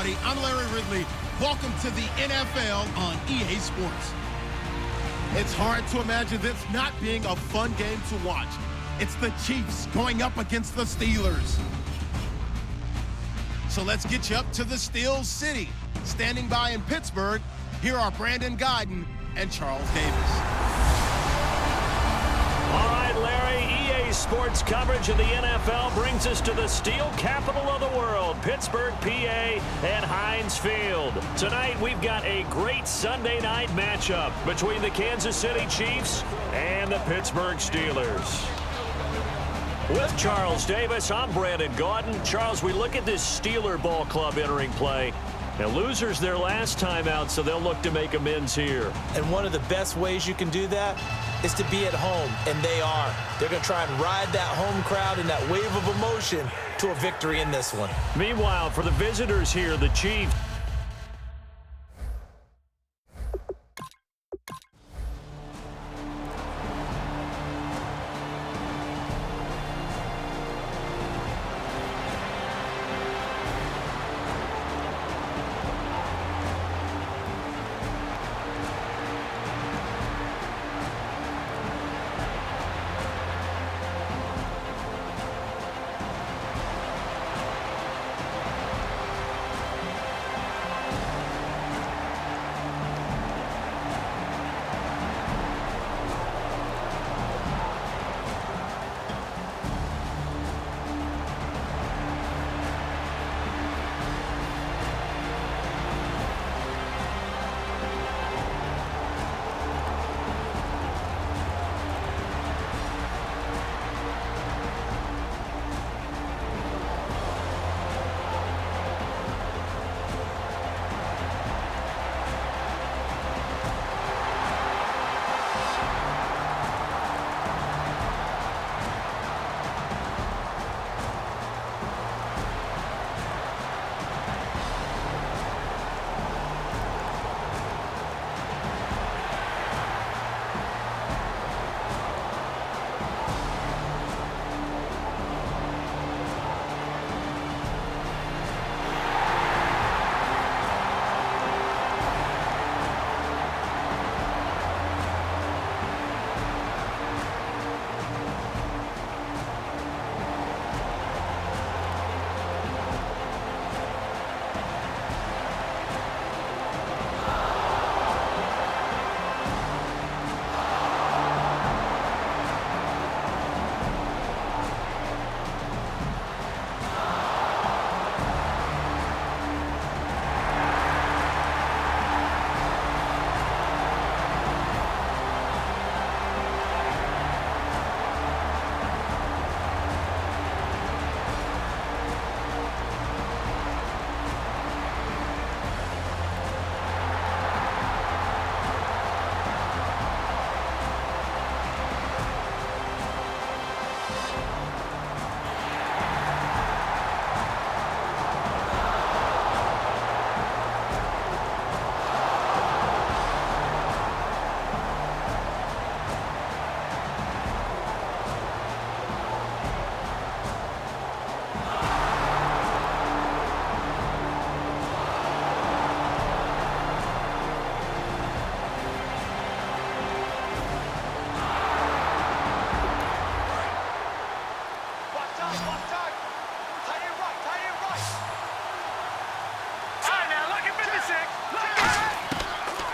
everybody. I'm Larry Ridley. Welcome to the NFL on EA Sports. It's hard to imagine this not being a fun game to watch. It's the Chiefs going up against the Steelers. So let's get you up to the Steel City. Standing by in Pittsburgh, here are Brandon Guyton and Charles Davis. All right, Larry, EA Sports coverage of the NFL brings us to the steel capital of the world, Pittsburgh, PA, and Heinz Field. Tonight, we've got a great Sunday night matchup between the Kansas City Chiefs and the Pittsburgh Steelers. With Charles Davis, I'm Brandon Guyton. Charles, we look at this Steeler ball club entering play. Now, losers their last time out, so they'll look to make amends here. And one of the best ways you can do that is to be at home, and they are. They're going to try and ride that home crowd and that wave of emotion to a victory in this one. Meanwhile, for the visitors here, the Chiefs.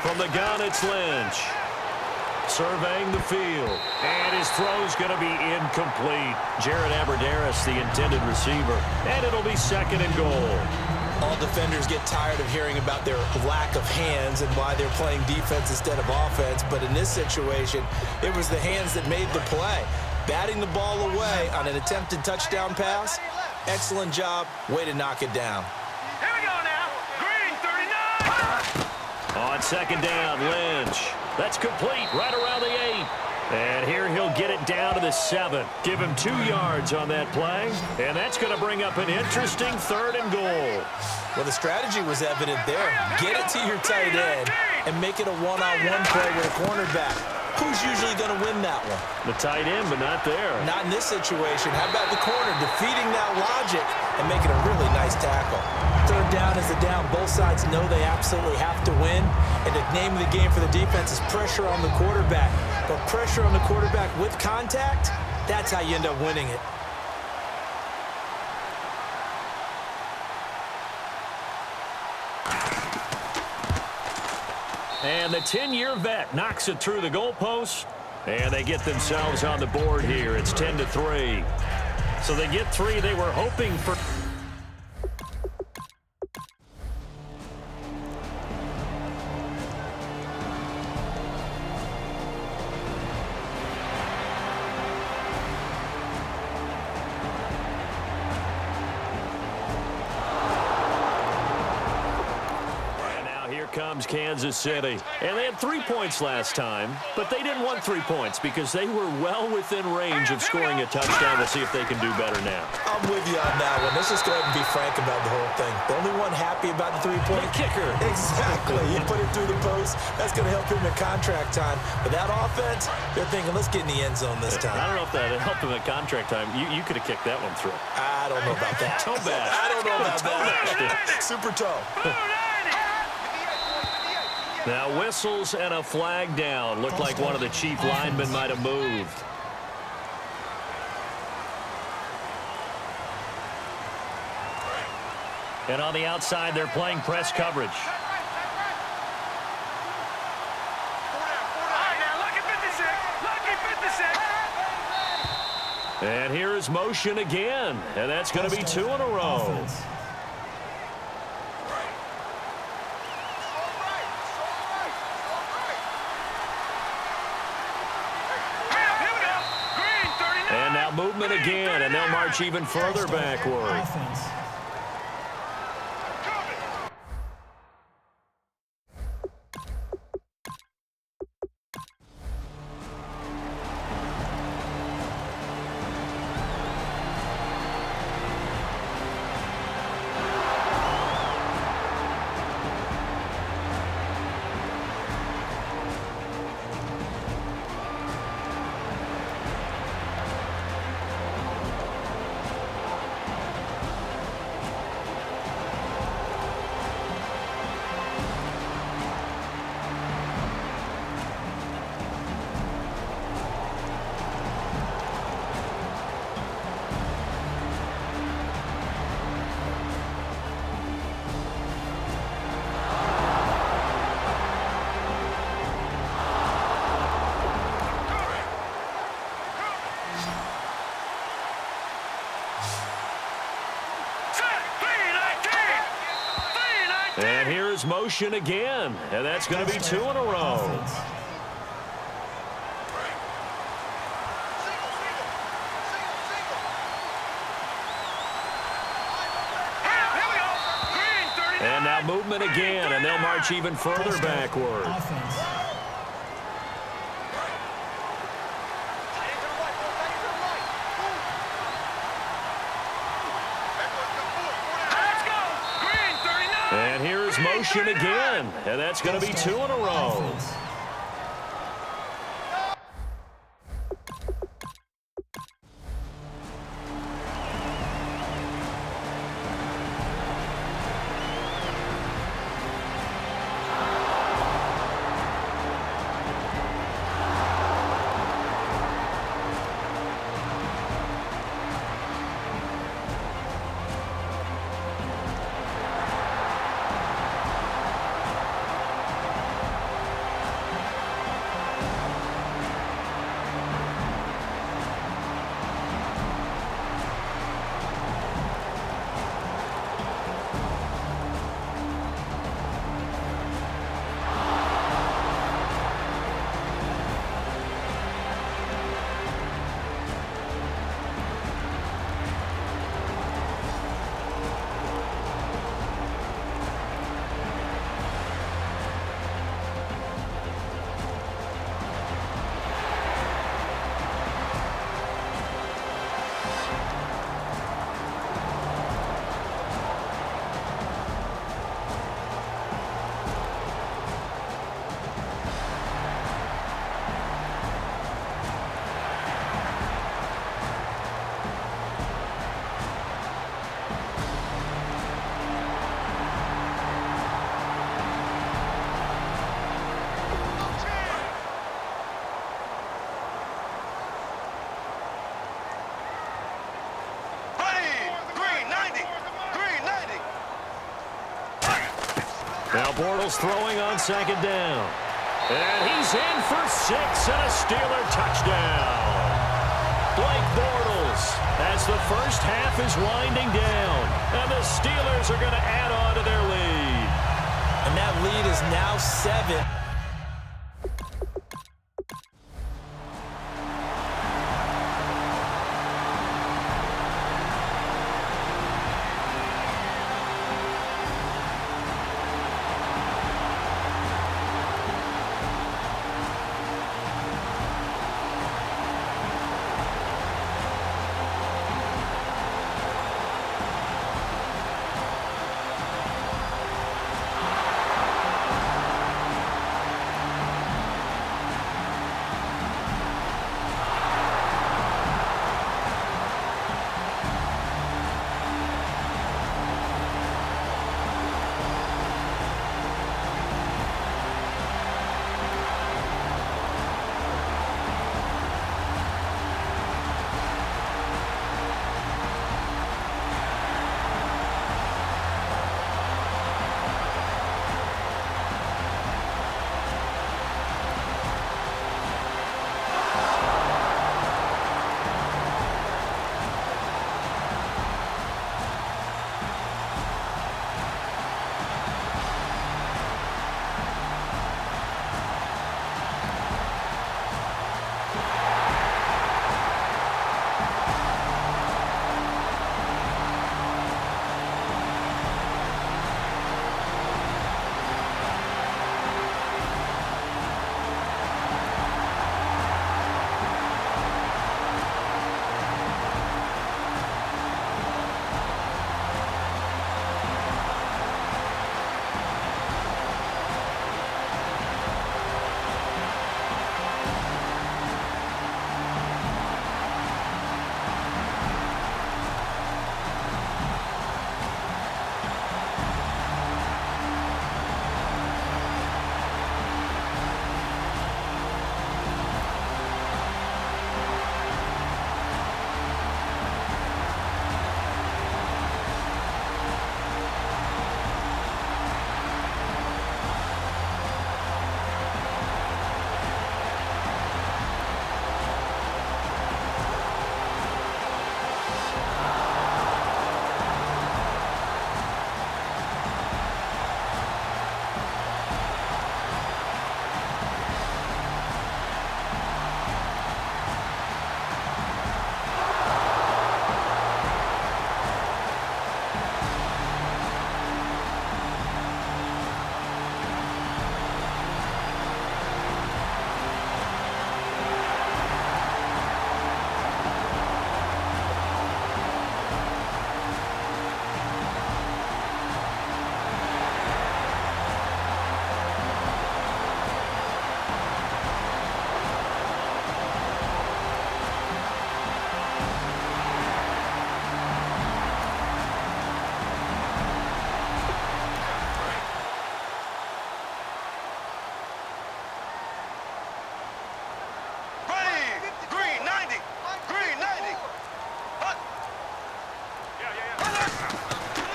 From the gun, it's Lynch. Surveying the field. And his throw's going to be incomplete. Jared Abbrederis, the intended receiver. And it'll be second and goal. All defenders get tired of hearing about their lack of hands and why they're playing defense instead of offense. But in this situation, it was the hands that made the play. Batting the ball away on an attempted touchdown pass. Excellent job. Way to knock it down. Here we go now. Green, 39. On second down, Lynch. That's complete right around the 8. And here he'll get it down to the 7. Give him 2 yards on that play. And that's going to bring up an interesting third and goal. Well, the strategy was evident there. Get it to your tight end and make it a one-on-one play with a cornerback. Who's usually going to win that one? The tight end, but not there. Not in this situation. How about the corner defeating that logic and making a really nice tackle? Third down is the down. Both sides know they absolutely have to win. And the name of the game for the defense is pressure on the quarterback. But pressure on the quarterback with contact, that's how you end up winning it. And the 10-year vet knocks it through the goalpost, and they get themselves on the board here. It's 10-3. So they get 3. They were hoping for... comes Kansas City. And they had 3 points last time, but they didn't want 3 points because they were well within range of scoring a touchdown. We'll see if they can do better now. I'm with you on that one. Let's just go ahead and be frank about the whole thing. The only one happy about the 3-point kicker. Exactly. You put it through the post. That's going to help him in contract time. But that offense, they're thinking, let's get in the end zone this time. I don't know if that helped him at contract time. You could have kicked that one through. I don't know about that. Toe bash. I don't know about that. Super toe. Now whistles and a flag down. Looked like one of the chief linemen might have moved. And on the outside, they're playing press coverage. And here is motion again. And that's going to be 2 in a row. And now movement again, and they'll march even further backward. And here's motion again, and that's going to be 2 in a row. And now movement again, and they'll march even further backward. And here's motion again, and that's going to be 2 in a row. Now Bortles throwing on second down. And he's in for 6 and a Steeler touchdown. Blake Bortles as the first half is winding down. And the Steelers are going to add on to their lead. And that lead is now 7.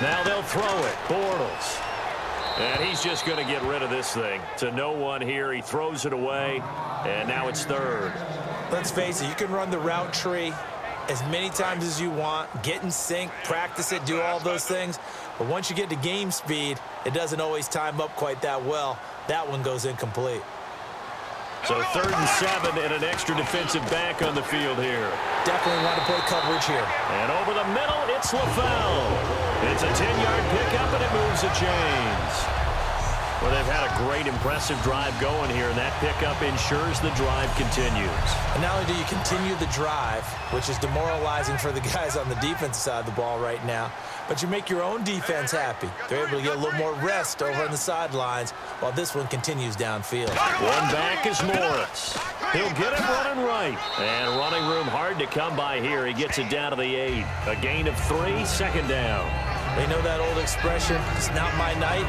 Now they'll throw it. Bortles. And he's just going to get rid of this thing. To no one here. He throws it away. And now it's third. Let's face it, you can run the route tree as many times as you want, get in sync, practice it, do all those things. But once you get to game speed, it doesn't always time up quite that well. That one goes incomplete. So 3rd and 7 and an extra defensive back on the field here. Definitely want to play coverage here. And over the middle, it's LaFell. It's a 10-yard pickup, and it moves the chains. Well, they've had a great, impressive drive going here, and that pickup ensures the drive continues. And not only do you continue the drive, which is demoralizing for the guys on the defensive side of the ball right now, but you make your own defense happy. They're able to get a little more rest over on the sidelines while this one continues downfield. One back is Morris. He'll get it running right. And running room hard to come by here. He gets it down to the 8. A gain of 3, second down. They know that old expression, it's not my night.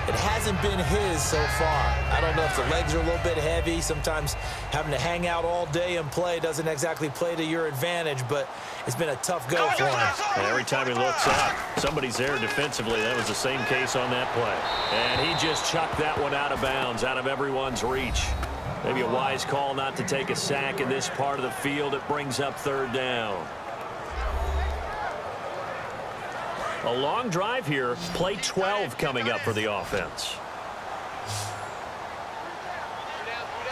It hasn't been his so far. I don't know if the legs are a little bit heavy. Sometimes having to hang out all day and play doesn't exactly play to your advantage, but it's been a tough go for him. And every time he looks up, somebody's there defensively. That was the same case on that play. And he just chucked that one out of bounds, out of everyone's reach. Maybe a wise call not to take a sack in this part of the field. It brings up third down. A long drive here. Play 12 coming up for the offense.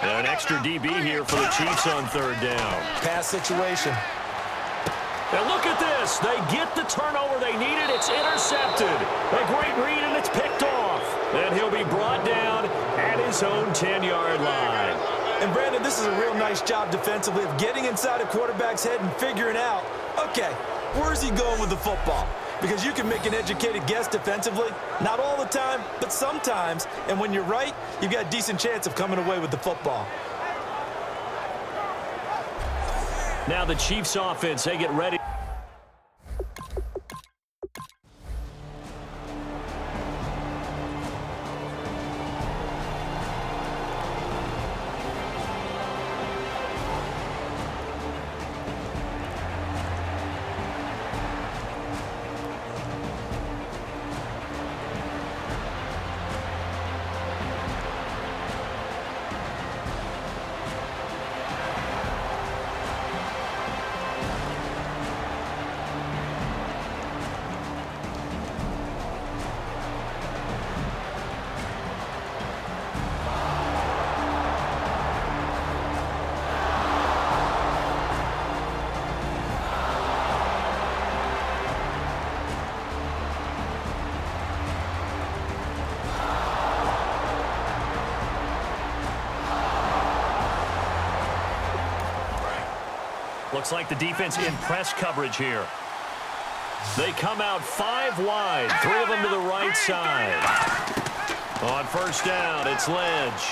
And an extra DB here for the Chiefs on third down. Pass situation. And look at this. They get the turnover they needed. It's intercepted. A great read, and it's picked off. And he'll be brought down at his own 10-yard line. And, Brandon, this is a real nice job defensively of getting inside a quarterback's head and figuring out, okay, where's he going with the football? Because you can make an educated guess defensively. Not all the time, but sometimes. And when you're right, you've got a decent chance of coming away with the football. Now the Chiefs offense, they get ready. Looks like the defense in press coverage here. They come out 5 wide, 3 of them to the right side. On first down, it's Ledge.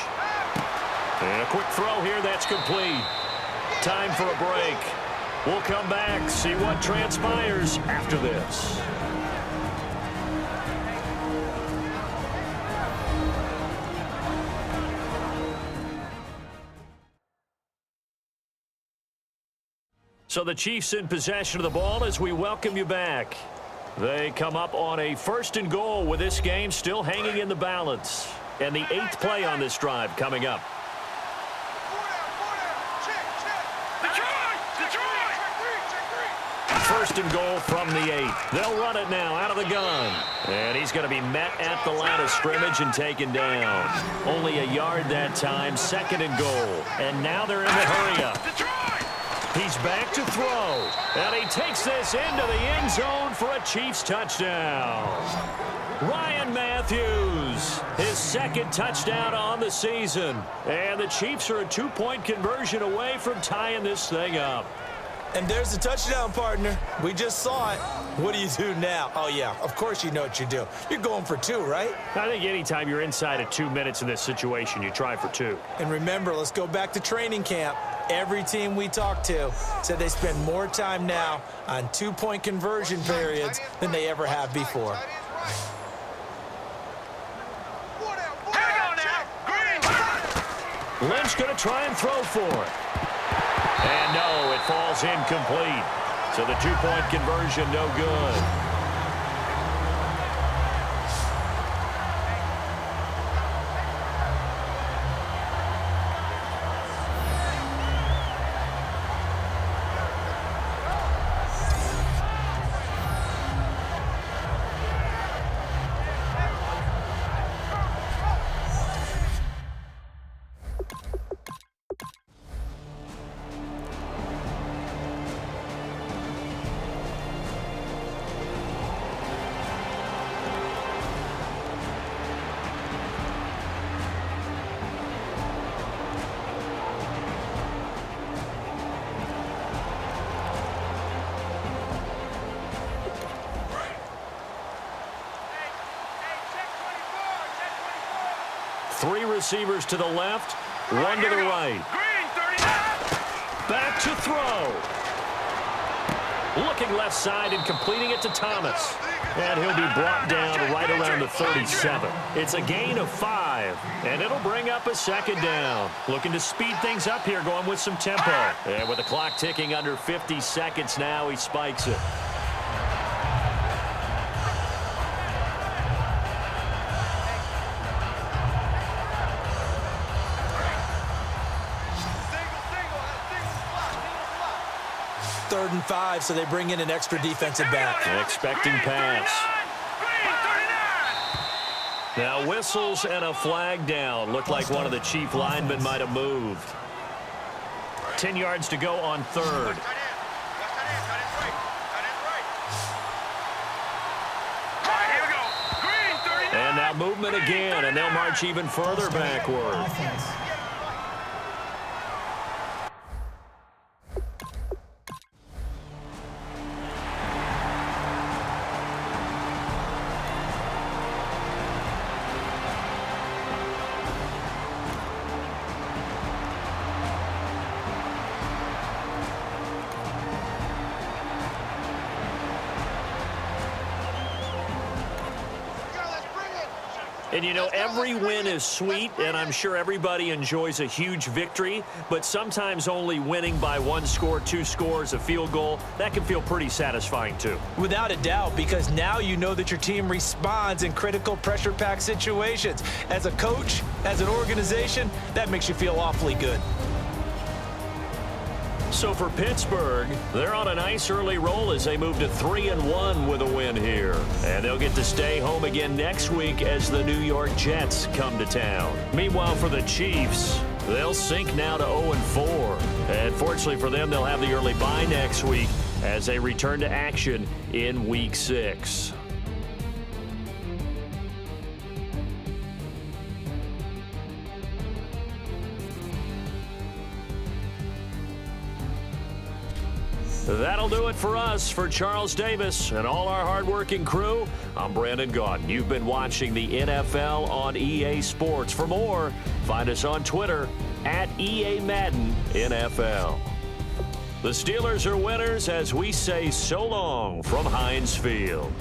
And a quick throw here, that's complete. Time for a break. We'll come back, see what transpires after this. So the Chiefs in possession of the ball as we welcome you back. They come up on a 1st and goal with this game still hanging in the balance. And the 8th play on this drive coming up. First and goal from the 8. They'll run it now out of the gun. And he's going to be met at the line of scrimmage and taken down. Only a yard that time, 2nd and goal. And now they're in the hurry-up. He's back to throw, and he takes this into the end zone for a Chiefs touchdown. Ryan Matthews, his 2nd touchdown on the season. And the Chiefs are a 2-point conversion away from tying this thing up. And there's the touchdown, partner. We just saw it. What do you do now? Oh, yeah, of course you know what you do. You're going for 2, right? I think anytime you're inside of 2 minutes in this situation, you try for 2. And remember, let's go back to training camp. Every team we talked to said they spend more time now on 2-point conversion periods than they ever have before. Lynch going to try and throw for it. And no, it falls incomplete. So the 2-point conversion no good. Three receivers to the left, one to the right. Back to throw. Looking left side and completing it to Thomas. And he'll be brought down right around the 37. It's a gain of 5, and it'll bring up a second down. Looking to speed things up here, going with some tempo. And with the clock ticking under 50 seconds now, he spikes it. Third and 5, so they bring in an extra defensive back. Expecting pass. Now whistles and a flag down. Looked like one of the chief linemen might have moved. 10 yards to go on third. And now movement again, and they'll march even further backward. And, you know, every win is sweet, and I'm sure everybody enjoys a huge victory, but sometimes only winning by 1 score, 2 scores, a field goal, that can feel pretty satisfying too. Without a doubt, because now you know that your team responds in critical pressure-packed situations. As a coach, as an organization, that makes you feel awfully good. So for Pittsburgh, they're on a nice early roll as they move to 3-1 with a win here. And they'll get to stay home again next week as the New York Jets come to town. Meanwhile, for the Chiefs, they'll sink now to 0-4. And fortunately for them, they'll have the early bye next week as they return to action in Week 6. That'll do it for us. For Charles Davis and all our hardworking crew, I'm Brandon Gaudin. You've been watching the NFL on EA Sports. For more, find us on Twitter at EA Madden NFL. The Steelers are winners as we say so long from Heinz Field.